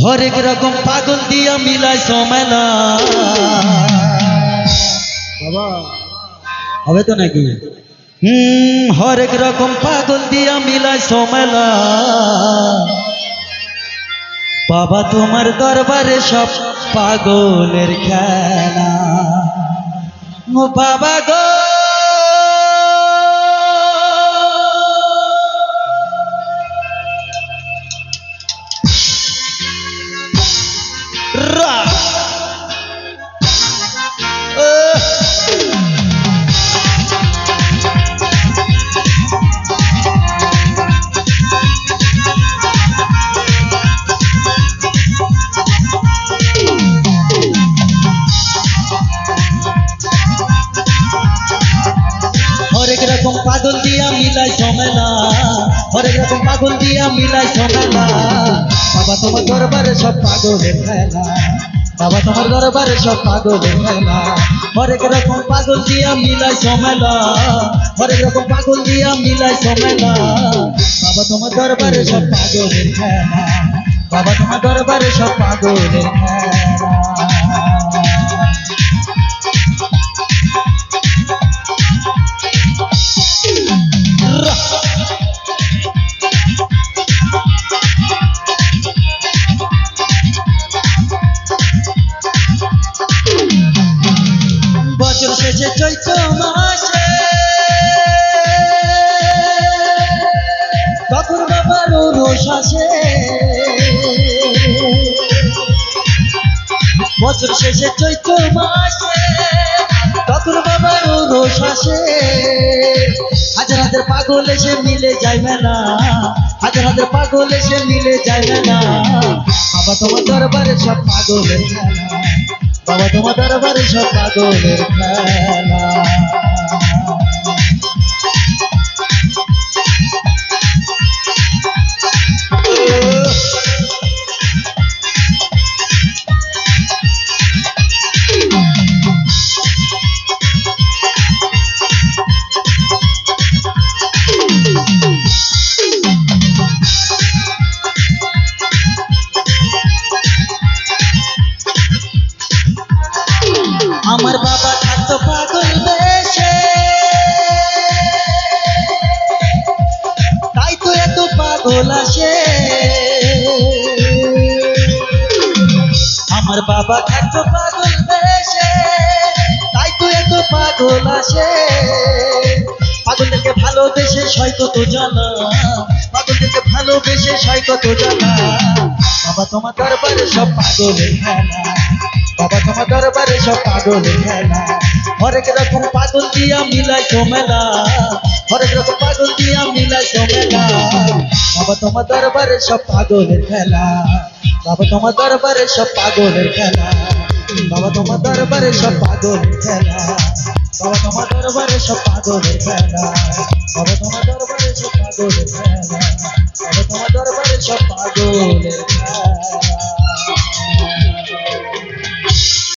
হরেক রকম পাগল দিয়া মিলাই সমেলা বাবা হবে তো নাকি হরেক রকম পাগল দিয়া মিলাই সমেলা বাবা তোমার দরবারে সব পাগলের খেলা ও বাবা গো হরেক রকম পাগল দিয়া মিলাই সমেলা হরেক রকম পাগল দিয়া মিলাই সমেলা বাবা তোমার দরবারে সব পাগলের খেলা বাবা তোমার দরবারে সব পাগলের খেলা হরেক রকম পাগল দিয়া মিলাই সমেলা হরেক রকম পাগল দিয়া মিলাই সমেলা বাবা তোমার দরবারে সব পাগলের খেলা বাবা তোমার দরবারে সব পাগলের খেলা বছর শেষে চৈত্র মাসে তখন বাবার রোষ আসে বছর শেষে চৈত্র মাসে তখন বাবার রোষ আসে হাজার হাজার পাগল এসে মিলে যায় মেলা হাজার হাজার পাগল এসে মিলে যায় মেলা বাবা তোমার দরবারে সব পাগলের খেলা বাবা তোমার দরবারে সব পাগলের খেলা আমার বাবা থাকতো পাগল বেশে তাই তো এত পাগল আসে আমার বাবা থাকতো পাগল বেশে তাই তো এত পাগল আসে পাগলদেরকে ভালোবেসে সয় কত জানা পাগলদেরকে ভালোবেসে সয় কত জানা বাবা তোমার দরবারে সব পাগলের খেলা বাবা তোমার দরবারে সব পাগলের খেলা হরেক রকম পাগল দিয়া মিলাই সমেলা হরেক রকম পাগল দিয়া মিলাই সমেলা বাবা তোমার দরবারে সব পাগলের খেলা বাবা তোমার দরবারে সব পাগলের খেলা বাবা তোমার দরবারে সব পাগলের খেলা বাবা তোমার দরবারে সব পাগলের খেলা বাবা তোমার দরবারে সব পাগলের খেলা বাবা তোমার দরবারে সব পাগলের খেলা